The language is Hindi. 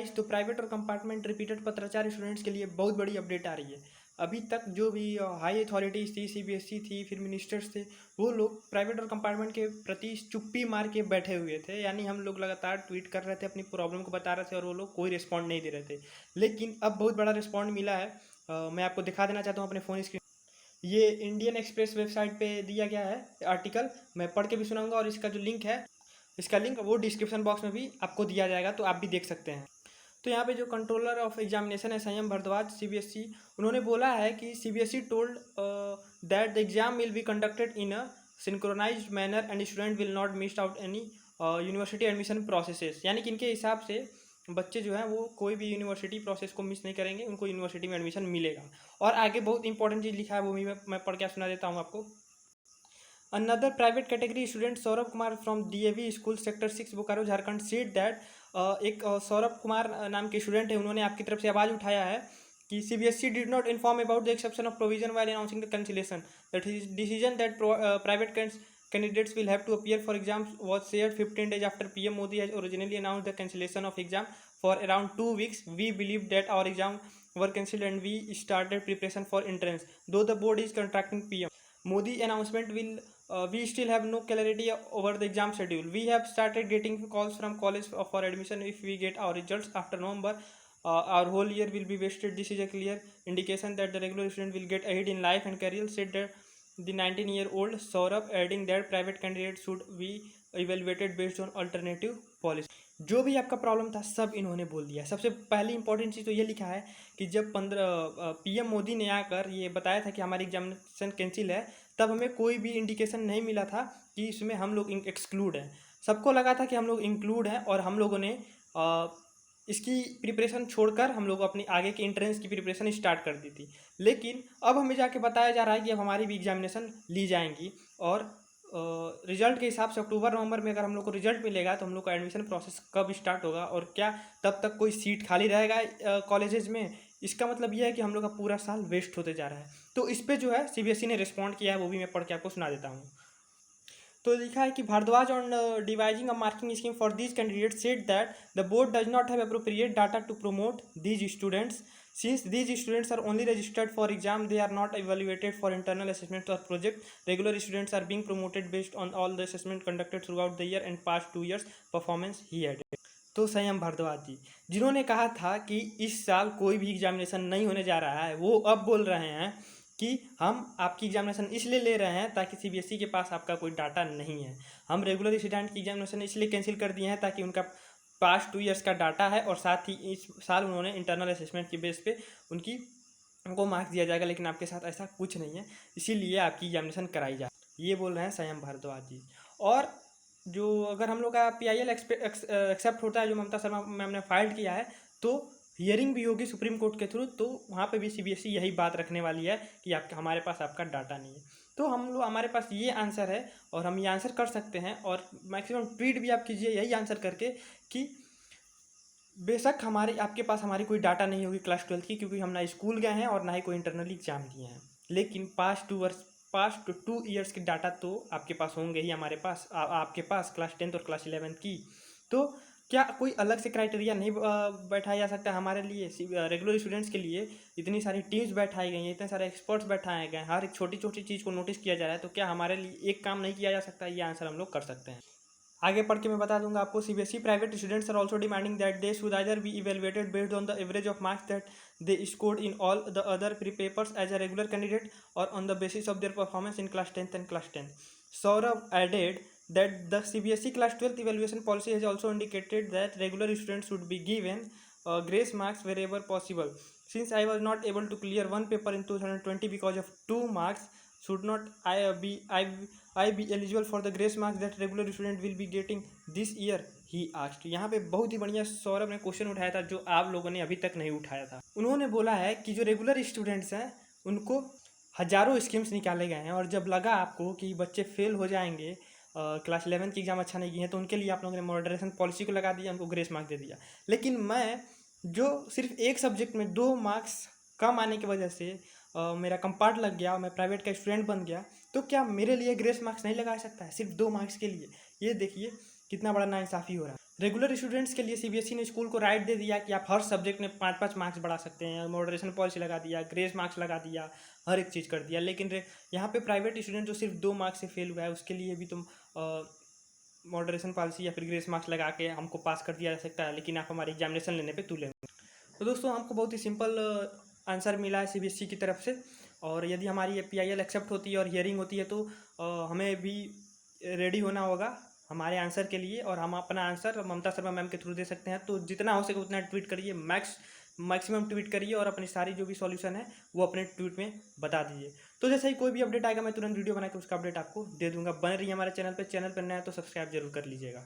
गाइस, तो प्राइवेट और कंपार्टमेंट रिपीटेड पत्राचार स्टूडेंट्स के लिए बहुत बड़ी अपडेट आ रही है। अभी तक जो भी हाई अथॉरिटीज़ थी, सीबीएसई थी, फिर मिनिस्टर्स थे, वो लोग प्राइवेट और कंपार्टमेंट के प्रति चुप्पी मार के बैठे हुए थे। यानी हम लोग लगातार ट्वीट कर रहे थे, अपनी प्रॉब्लम को बता रहे थे और वो लोग कोई रिस्पॉन्ड नहीं दे रहे थे। लेकिन अब बहुत बड़ा रिस्पॉन्ड मिला है। मैं आपको दिखा देना चाहता हूँ अपने फ़ोन स्क्रीन। ये इंडियन एक्सप्रेस वेबसाइट पे दिया गया है आर्टिकल। मैं पढ़ के भी सुनाऊंगा और इसका जो लिंक है, इसका लिंक वो डिस्क्रिप्शन बॉक्स में भी आपको दिया जाएगा, तो आप भी देख सकते हैं। तो यहाँ पे जो कंट्रोलर ऑफ एग्जामिनेशन है संयम भारद्वाज सीबीएसई, उन्होंने बोला है कि CBSE told that the exam will be conducted in a synchronised manner and student will not miss out any university admission processes. यानी कि इनके हिसाब से बच्चे जो हैं वो कोई भी यूनिवर्सिटी प्रोसेस को मिस नहीं करेंगे, उनको यूनिवर्सिटी में एडमिशन मिलेगा। और आगे बहुत इंपॉर्टेंट चीज़ लिखा है, वो भी मैं पढ़ के सुना देता हूँ आपको। Another private category student Saurabh Kumar from DAV school sector 6 Bokaro Jharkhand said that, एक सौरभ कुमार नाम के स्टूडेंट है, उन्होंने आपकी तरफ से आवाज़ उठाया है कि CBSE did not inform about the exception of provision while announcing the cancellation that is decision that private candidates will have to appear for exams was shared 15 days after PM Modi has originally announced the cancellation of exam for around 2 weeks. We believe that our exam were cancelled and we started preparation for entrance. Though the board is contracting PM Modi announcement will we still have no clarity over the exam schedule. We have started getting calls from college for admission. If we get our results after November, our whole year will be wasted. This is a clear indication that the regular student will get ahead in life and career, said that the 19-year-old Saurabh, adding that private candidates should be evaluated based on alternative policy. जो भी आपका प्रॉब्लम था सब इन्होंने बोल दिया। सबसे पहली इंपॉर्टेंट चीज़ तो ये लिखा है कि जब पीएम मोदी ने आकर ये बताया था कि हमारी एग्जामिनेशन कैंसिल है, तब हमें कोई भी इंडिकेशन नहीं मिला था कि इसमें हम लोग एक्सक्लूड हैं। सबको लगा था कि हम लोग इंक्लूड हैं और हम लोगों ने इसकी प्रिपरेशन छोड़कर हम लोग अपनी आगे की एंट्रेंस की प्रिपरेशन स्टार्ट कर दी थी। लेकिन अब हमें जाके बताया जा रहा है कि अब हमारी भी एग्जामिनेशन ली जाएंगी और रिजल्ट के हिसाब से अक्टूबर नवंबर में अगर हम लोग को रिजल्ट मिलेगा तो हम लोग का एडमिशन प्रोसेस कब स्टार्ट होगा और क्या तब तक कोई सीट खाली रहेगा कॉलेजेस में। इसका मतलब यह है कि हम लोग का पूरा साल वेस्ट होते जा रहा है। तो इस पर जो है सीबीएसई ने रिस्पॉन्ड किया है, वो भी मैं पढ़ के आपको सुना देता हूँ। तो लिखा है कि Bhardwaj on devising a marking scheme for these candidates said that the board does not have appropriate data to promote these students since these students are only registered for exam. They are not evaluated for internal assessment or project. Regular students are being promoted based on all the assessment conducted throughout the year and past 2 years performance, he added. तो संयम भारद्वाज जी, जिन्होंने कहा था कि इस साल कोई भी एग्जामिनेशन नहीं होने जा रहा है, वो अब बोल रहे हैं कि हम आपकी एग्जामिनेशन इसलिए ले रहे हैं ताकि सीबीएसई के पास आपका कोई डाटा नहीं है। हम रेगुलर स्टूडेंट की एग्जामिनेशन इसलिए कैंसिल कर दिए हैं ताकि उनका पास्ट 2 ईयर्स का डाटा है और साथ ही इस साल उन्होंने इंटरनल असेसमेंट के बेस पे उनको मार्क्स दिया जाएगा, लेकिन आपके साथ ऐसा कुछ नहीं है, इसीलिए आपकी एग्जामिनेशन कराई जाए। ये बोल रहे हैं संयम भारद्वाज जी। और जो अगर हम लोग का PIL एक्सेप्ट होता है, जो ममता शर्मा मैम ने फाइल किया है, तो हियरिंग भी होगी सुप्रीम कोर्ट के थ्रू, तो वहाँ पे भी सीबीएसई यही बात रखने वाली है कि हमारे पास आपका डाटा नहीं है। तो हमारे पास ये आंसर है और हम ये आंसर कर सकते हैं और मैक्सिमम ट्वीट भी आप कीजिए यही आंसर करके कि बेशक आपके पास हमारी कोई डाटा नहीं होगी क्लास 12 की, क्योंकि हम ना स्कूल गए हैं और ना ही कोई इंटरनल एग्जाम दिए हैं, लेकिन पास्ट 2 ईयर्स के डाटा तो आपके पास होंगे ही हमारे पास, आपके पास क्लास 10th और क्लास 11th की। तो क्या कोई अलग से क्राइटेरिया नहीं बैठाया जा सकता हमारे लिए? रेगुलर स्टूडेंट्स के लिए इतनी सारी टीम्स बैठाई गई हैं, इतने सारे एक्सपर्ट्स बैठाए गए हैं, हर एक छोटी छोटी चीज़ को नोटिस किया जा रहा है, तो क्या हमारे लिए एक काम नहीं किया जा सकता? ये आंसर हम लोग कर सकते हैं। आगे पढ़ के मैं बता दूंगा आपको। CBSE private students are also demanding that they should either be evaluated based on the average of marks that they scored in all the other papers as a regular candidate और on the basis of their performance in class 10th and class 10th. Saurabh added that the CBSE class 12th evaluation policy has also indicated that regular students should be given grace marks wherever possible. Since I was not able to clear one paper in 2020 because of 2 marks, should not I be eligible for the grace marks that regular student will be getting this year, he asked. यहाँ पे बहुत ही बढ़िया सौरभ ने क्वेश्चन उठाया था जो आप लोगों ने अभी तक नहीं उठाया था। उन्होंने बोला है कि जो रेगुलर स्टूडेंट्स हैं उनको हज़ारों स्कीम्स निकाले गए हैं और जब लगा आपको कि बच्चे फेल हो जाएंगे, क्लास 11 की एग्ज़ाम अच्छा नहीं किए हैं, तो उनके लिए आप लोगों ने मॉडरेशन पॉलिसी को लगा दिया, उनको ग्रेस मार्क्स दे दिया। लेकिन मैं जो सिर्फ एक सब्जेक्ट में 2 मार्क्स कम आने की वजह से मेरा कंपार्ट लग गया और मैं प्राइवेट का स्टूडेंट बन गया, तो क्या मेरे लिए ग्रेस मार्क्स नहीं लगा सकता है सिर्फ 2 मार्क्स के लिए? ये देखिए कितना बड़ा नाइंसाफ़ी हो रहा है। रेगुलर स्टूडेंट्स के लिए सीबीएसई ने स्कूल को राइट दे दिया कि आप हर सब्जेक्ट में 5-5 मार्क्स बढ़ा सकते हैं, मॉडरेशन पॉलिसी लगा दिया, ग्रेस मार्क्स लगा दिया, हर एक चीज़ कर दिया। लेकिन यहाँ पे प्राइवेट स्टूडेंट जो सिर्फ 2 मार्क्स से फेल हुआ है उसके लिए भी तुम मॉडरेशन पॉलिसी या फिर ग्रेस मार्क्स लगा के हमको पास कर दिया जा सकता है, लेकिन आप हमारी एग्जामिनेशन लेने पे तुले होंगे। तो दोस्तों हमको बहुत ही सिंपल आंसर मिला है सीबीएसई की तरफ से, और यदि हमारी पीआईएल एक्सेप्ट होती है और हियरिंग होती है तो हमें भी रेडी होना होगा हमारे आंसर के लिए, और हम अपना आंसर ममता शर्मा मैम के थ्रू दे सकते हैं। तो जितना हो सके उतना ट्वीट करिए, मैक्सिमम ट्वीट करिए, और अपनी सारी जो भी सॉल्यूशन है वो अपने ट्वीट में बता दीजिए। तो जैसे ही कोई भी अपडेट आएगा मैं तुरंत वीडियो बना के उसका अपडेट आपको दे दूंगा। बने रहिए हमारे चैनल पर नया है तो सब्सक्राइब जरूर कर लीजिएगा।